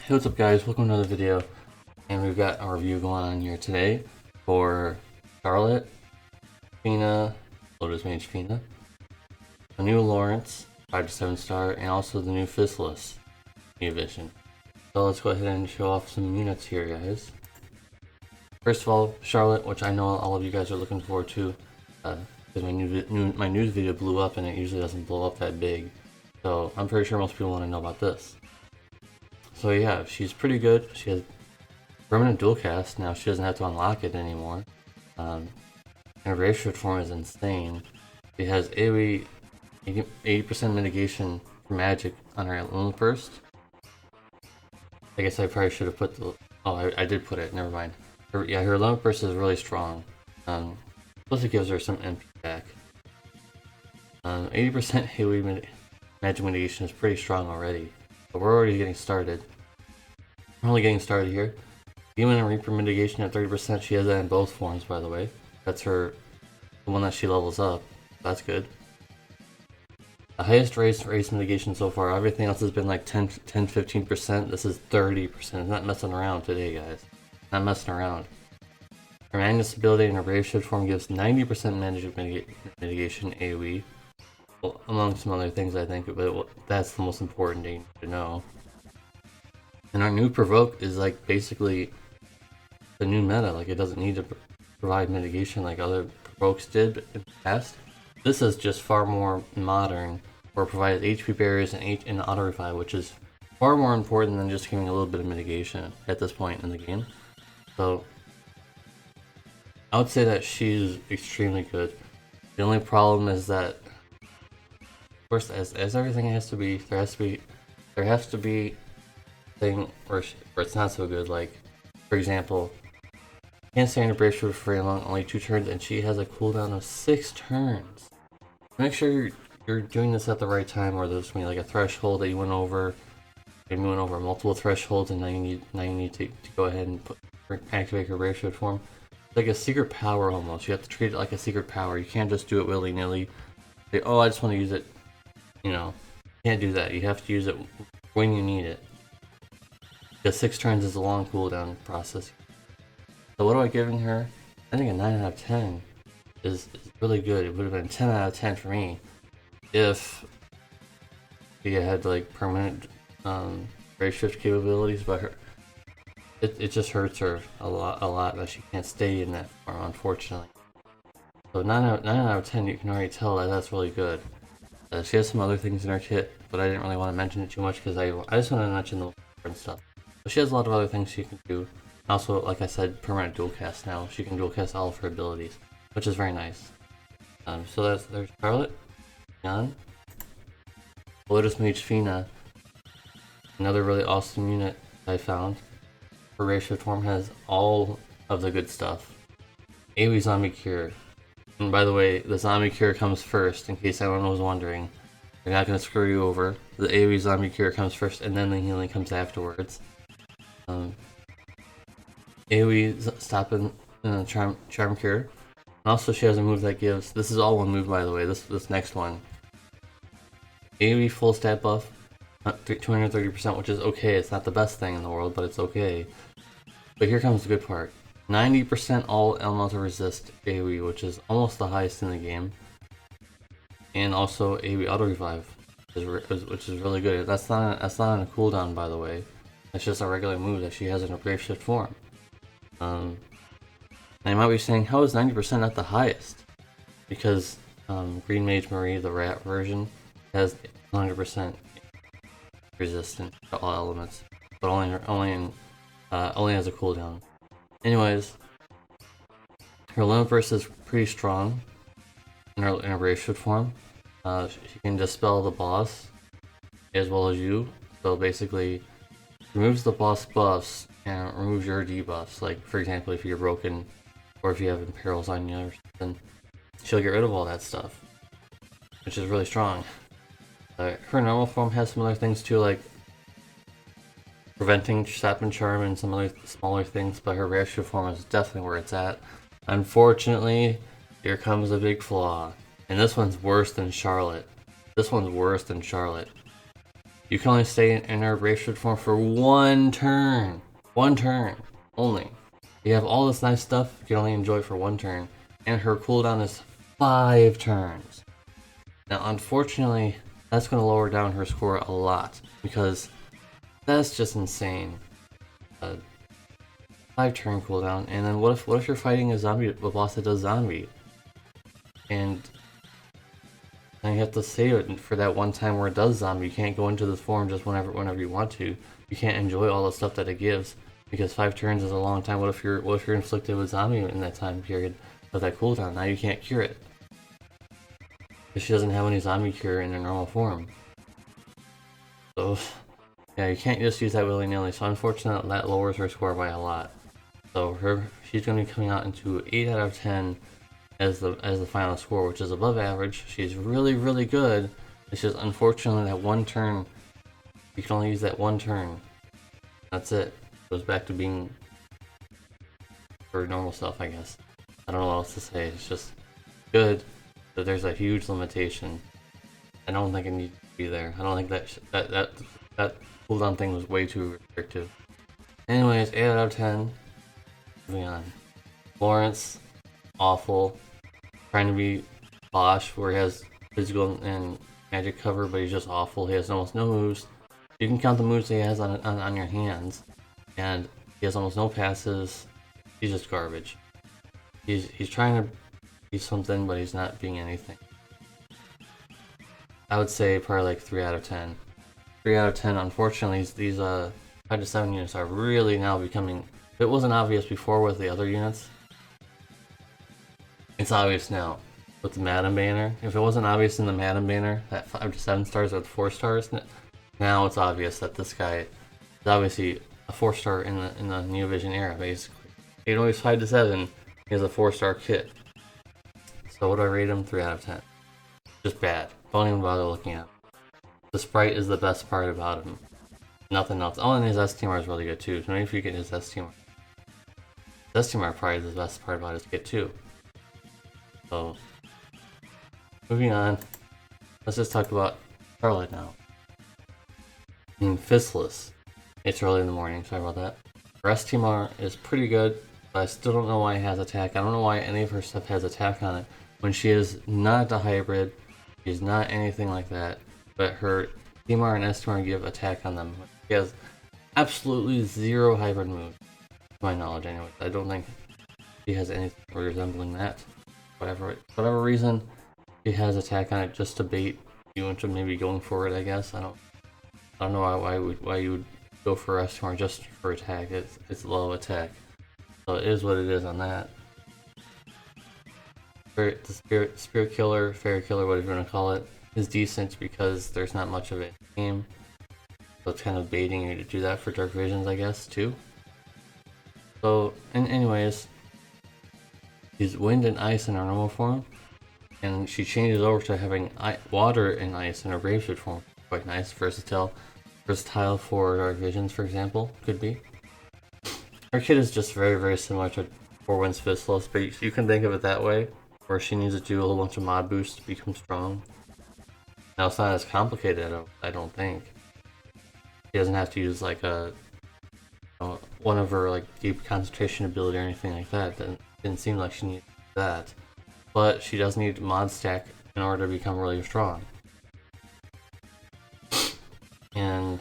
Hey, what's up guys, welcome to another video, and we've got a review going on here today for Charlotte, Fina, Lotus Mage Fina, a new Florence, 5 to 7 star, and also the new Fistless new edition. So let's go ahead and show off some units here guys. First of all, Charlotte, which I know all of you guys are looking forward to, because my news video blew up and it usually doesn't blow up that big. So I'm pretty sure most people want to know about this. So yeah, she's pretty good. She has permanent dual cast now. She doesn't have to unlock it anymore. And her ratio form is insane. She has AoE 80% mitigation for magic on her Lotus burst. I guess I probably should have put the. Oh, I did put it. Never mind. Her Lotus burst is really strong. Plus it gives her some MP back. 80% AoE magic mitigation is pretty strong already. But we're already getting started. We're only getting started here. Demon and Reaper mitigation at 30%. She has that in both forms, by the way. That's the one that she levels up. That's good. The highest race mitigation so far. Everything else has been like 10-15%. This is 30%. It's not messing around today, guys. Not messing around. Her Magnus ability and her Brave Shift form gives 90% magic mitigation AoE. Well, among some other things, I think, but that's the most important thing to know. And our new Provoke is like basically the new meta. Like it doesn't need to provide mitigation like other Provokes did in the past. This is just far more modern, where it provides HP barriers and auto revive, which is far more important than just giving a little bit of mitigation at this point in the game. So I would say that she's extremely good. The only problem is that, of course, as everything has to be, there has to be thing where it's not so good. Like, for example, can't stay in a brace for very long, only 2 turns, and she has a cooldown of 6 turns. Make sure you're doing this at the right time, or there's gonna be like a threshold that you went over. Maybe you went over multiple thresholds, and now you need to go ahead and activate your brace form. It's like a secret power almost. You have to treat it like a secret power. You can't just do it willy nilly. Say, oh, I just want to use it. You know, you can't do that. You have to use it when you need it. Because 6 turns is a long cooldown process. So what am I giving her? I think a 9 out of 10 is really good. It would have been 10 out of 10 for me if she had like permanent ray shift capabilities, but it just hurts her a lot that she can't stay in that form, unfortunately. So 9 out of 10, you can already tell that that's really good. She has some other things in her kit, but I didn't really want to mention it too much because I just want to mention the different stuff. But she has a lot of other things she can do. Also, like I said, permanent dual cast now. She can dual cast all of her abilities, which is very nice. So there's Charlotte, Jan, Lotus Mage Fina, another really awesome unit I found. Her ratio form has all of the good stuff. AoE Zombie Cure. And by the way, the Zombie Cure comes first, in case anyone was wondering. They're not going to screw you over. The AoE Zombie Cure comes first, and then the healing comes afterwards. AoE stopping Charm Cure. And also she has a move that gives, this is all one move by the way, this next one. AoE full stat buff, 230%, which is okay. It's not the best thing in the world, but it's okay. But here comes the good part. 90% all elemental resist AoE, which is almost the highest in the game. And also AoE auto revive, which is really good. That's not on a cooldown, by the way. It's just a regular move that she has in her Brave Shift form. And you might be saying, how is 90% not the highest? Because Green Mage Marie, the rat version, has 100% resistance to all elements, but only has a cooldown. Anyways, her Lotus burst is pretty strong in her Brave Shift form. She can dispel the boss as well as you. So basically, removes the boss buffs and removes your debuffs. Like, for example, if you're broken or if you have imperils on you or something, she'll get rid of all that stuff, which is really strong. Her normal form has some other things too, like preventing Sap and Charm and some other smaller things, but her ratio form is definitely where it's at. Unfortunately, here comes a big flaw, and this one's worse than Charlotte. You You can only stay in her Brave form for 1 turn. 1 turn only. You have all this nice stuff you can only enjoy for 1 turn, and her cooldown is 5 turns. Now, unfortunately, that's going to lower down her score a lot because that's just insane. 5 turn cooldown, and then what if you're fighting a boss that does zombie, and then you have to save it for that one time where it does zombie. You can't go into this form just whenever you want to. You can't enjoy all the stuff that it gives because 5 turns is a long time. What if you're inflicted with zombie in that time period of that cooldown? Now you can't cure it because she doesn't have any zombie cure in her normal form. So yeah, you can't just use that willy-nilly. So unfortunately, that lowers her score by a lot. So she's going to be coming out into 8 out of 10 as the final score, which is above average. She's really good. It's just unfortunately that 1 turn, you can only use that 1 turn. That's it. Goes back to being her normal self, I guess. I don't know what else to say. It's just good, but there's a huge limitation. I don't think it needs to be there. I don't think that cooldown thing was way too restrictive. Anyways, 8 out of 10. Moving on. Florence, awful. Trying to be Bosch, where he has physical and magic cover, but he's just awful. He has almost no moves. You can count the moves he has on your hands, and he has almost no passes. He's just garbage. He's trying to be something, but he's not being anything. I would say probably like 3 out of 10. 3 out of 10. Unfortunately, these 5 to 7 units are really now becoming. If it wasn't obvious before with the other units, it's obvious now with the Madam banner. If it wasn't obvious in the Madam banner, that 5 to 7 stars with 4 stars, now it's obvious that this guy is obviously a 4-star in the Neo Vision era, basically. Even though he's 5 to 7, he has a 4-star kit. So what do I rate him? 3 out of 10. Just bad. Don't even bother looking at him. The sprite is the best part about him. Nothing else. Oh, and his STMR is really good too. So maybe if you get his STMR. His STMR probably is the best part about his kit too. So, moving on. Let's just talk about Charlotte now. Fistless. It's early in the morning, sorry about that. Her STMR is pretty good, but I still don't know why it has attack. I don't know why any of her stuff has attack on it. When she is not a hybrid, she's not anything like that, but her TMR and STMR give attack on them. She has absolutely 0 hybrid moves, to my knowledge anyway. I don't think she has anything resembling that. Whatever reason, she has attack on it just to bait you into maybe going for it, I guess. I don't know why you would go for STMR just for attack. It's low attack. So it is what it is on that. The spirit killer, fairy killer, whatever you want to call it, is decent because there's not much of it in the game. So it's kind of baiting you to do that for dark visions, I guess, too. So, anyways, she's wind and ice in her normal form, and she changes over to having water and ice in her Braveswood form. Quite nice, versatile for dark visions, for example, could be. Her kit is just very similar to 4 Winds Fistless, but you can think of it that way, where she needs to do a whole bunch of mod boosts to become strong. Now it's not as complicated, I don't think. She doesn't have to use like one of her like deep concentration ability or anything like that. Didn't seem like she needed that, but she does need mod stack in order to become really strong. And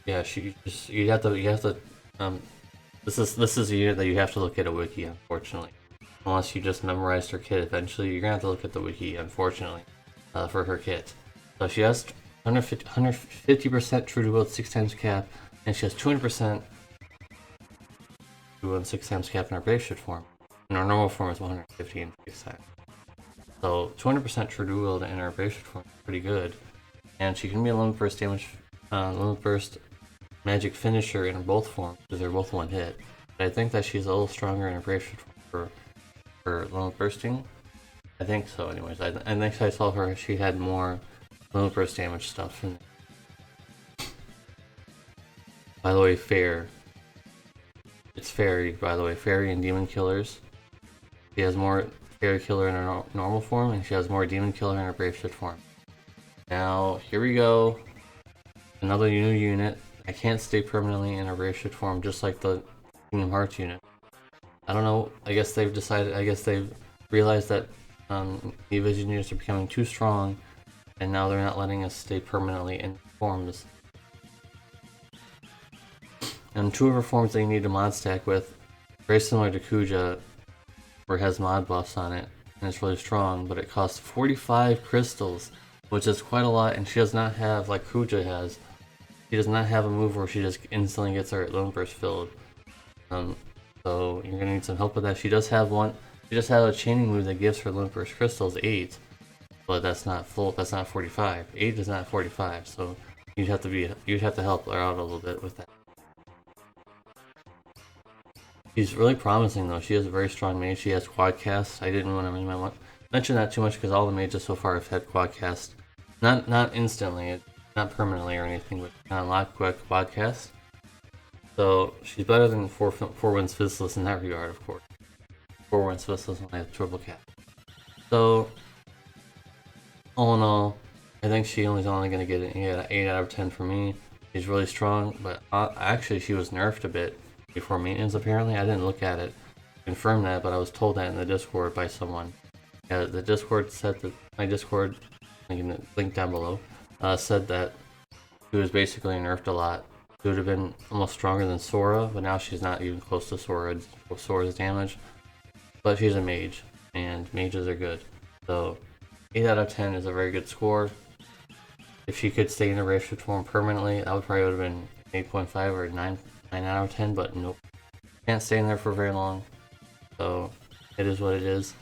yeah, you have to. This is a unit that you have to look at a wiki, unfortunately. Unless you just memorized her kit, eventually you're gonna have to look at the wiki, unfortunately, for her kit. So she has 150% true to wield 6 times cap, and she has 200% true to wield 6 times cap in her Braveswood form. And her normal form is 150 and 6 times. So 200% true to wield in her Braveswood form is pretty good. And she can be a limit burst damage, limit burst magic finisher in both forms, because they're both 1 hit. But I think that she's a little stronger in her Braveswood form for limit bursting. I think so, anyways. I think I saw her, she had more limit burst damage stuff in there. By the way, fair. It's fairy, by the way. Fairy and demon killers. She has more fairy killer in her normal form, and she has more demon killer in her Braveswood form. Now, here we go. Another new unit. I can't stay permanently in a rare shift form just like the Kingdom Hearts unit. I don't know, I guess they've realized that the Evasion units are becoming too strong, and now they're not letting us stay permanently in forms. And two of her forms that you need to mod stack with, very similar to Kuja, where it has mod buffs on it, and it's really strong, but it costs 45 crystals, which is quite a lot, and she does not have, like Kuja has, she does not have a move where she just instantly gets her Lone Burst filled. So you're gonna need some help with that. She does have one. She just has a chaining move that gives her Lone Burst crystals 8, but that's not full. That's not 45. 8 is not 45. So you'd have to help her out a little bit with that. She's really promising though. She has a very strong mage. She has quadcast. I didn't want to mention that too much because all the mages so far have had quadcast. Not instantly, not permanently or anything, but kind of unlock quadcast. So she's better than Four Winds Fistless in that regard, of course. Four Winds Fistless only has triple cap. So all in all, I think she only going to get an 8 out of 10 for me. She's really strong, but actually she was nerfed a bit before maintenance apparently. I didn't look at it, confirm that, but I was told that in the Discord by someone. Yeah, the Discord said that, my Discord, link down below, said that she was basically nerfed a lot. She would have been almost stronger than Sora, but now she's not even close to Sora's damage. But she's a mage, and mages are good. So 8 out of 10 is a very good score. If she could stay in a rare shift form permanently, that would probably would have been 8.5 or 9 out of 10, but nope. Can't stay in there for very long. So it is what it is.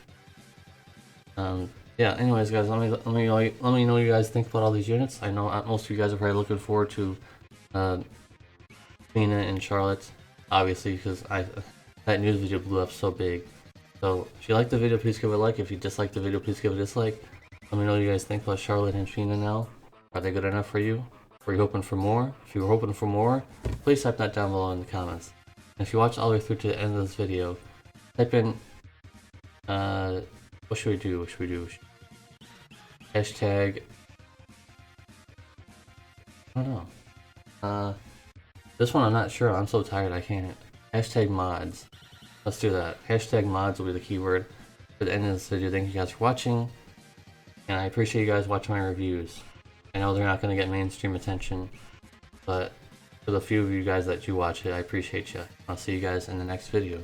Yeah, anyways guys, let me know what you guys think about all these units. I know most of you guys are probably looking forward to Fina and Charlotte, obviously, because that news video blew up so big. So if you like the video, please give it a like. If you dislike the video, please give it a dislike. Let me know what you guys think about Charlotte and Fina now. Are they good enough for you? Were you hoping for more? If you were hoping for more, please type that down below in the comments. And if you watch all the way through to the end of this video, type in what should we do? Hashtag, I don't know. This one I'm not sure. I'm so tired I can't. Hashtag mods. Let's do that. Hashtag mods will be the keyword for the end of this video. Thank you guys for watching, and I appreciate you guys watching my reviews. I know they're not going to get mainstream attention, but for the few of you guys that do watch it, I appreciate you. I'll see you guys in the next video.